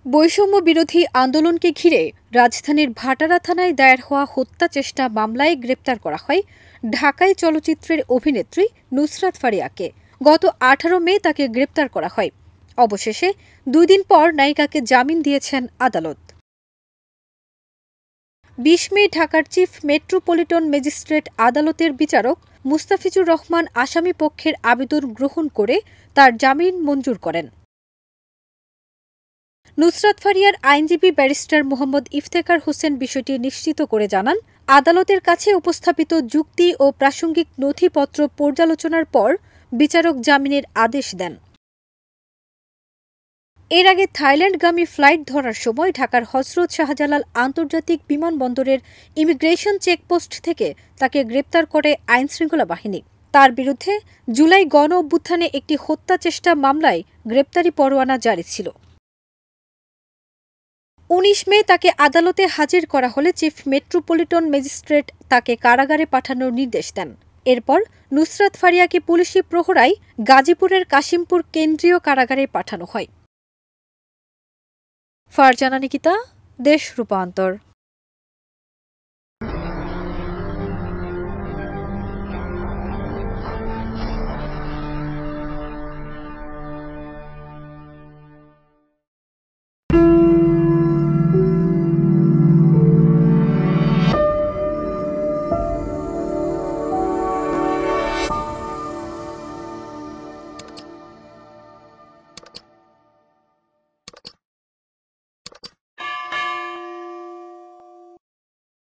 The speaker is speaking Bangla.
বৈষম্য বিরোধী আন্দোলনকে ঘিরে রাজধানীর ভাটারা থানায় দায়ের হওয়া হত্যা চেষ্টা মামলায় গ্রেপ্তার করা হয় ঢাকাই চলচ্চিত্রের অভিনেত্রী নুসরাত ফারিয়াকে। গত ১৮ মে তাকে গ্রেপ্তার করা হয়। অবশেষে ২ দিন পর নায়িকাকে জামিন দিয়েছেন আদালত। ২০ মে ঢাকার চিফ মেট্রোপলিটন ম্যাজিস্ট্রেট আদালতের বিচারক মুস্তাফিজুর রহমান আসামি পক্ষের আবেদন গ্রহণ করে তার জামিন মঞ্জুর করেন। নুসরাত ফারিয়ার আইনজীবী ব্যারিস্টার মোহাম্মদ ইফতেখার হোসেন বিষয়টি নিশ্চিত করে জানান, আদালতের কাছে উপস্থাপিত যুক্তি ও প্রাসঙ্গিক নথিপত্র পর্যালোচনার পর বিচারক জামিনের আদেশ দেন। এর আগে থাইল্যান্ডগামী ফ্লাইট ধরার সময় ঢাকার হজরত শাহজালাল আন্তর্জাতিক বিমানবন্দরের ইমিগ্রেশন চেকপোস্ট থেকে তাকে গ্রেপ্তার করে আইনশৃঙ্খলা বাহিনী। তার বিরুদ্ধে জুলাই গণ অভ্যুত্থানে একটি হত্যা চেষ্টা মামলায় গ্রেপ্তারি পরোয়ানা জারি ছিল। ১৯ মে তাকে আদালতে হাজির করা হলে চিফ মেট্রোপলিটন ম্যাজিস্ট্রেট তাকে কারাগারে পাঠানোর নির্দেশ দেন। এরপর নুসরাত ফারিয়াকে পুলিশি প্রহরায় গাজীপুরের কাশিমপুর কেন্দ্রীয় কারাগারে পাঠানো হয়। ফারজানা নিকিতা, দেশ রূপান্তর।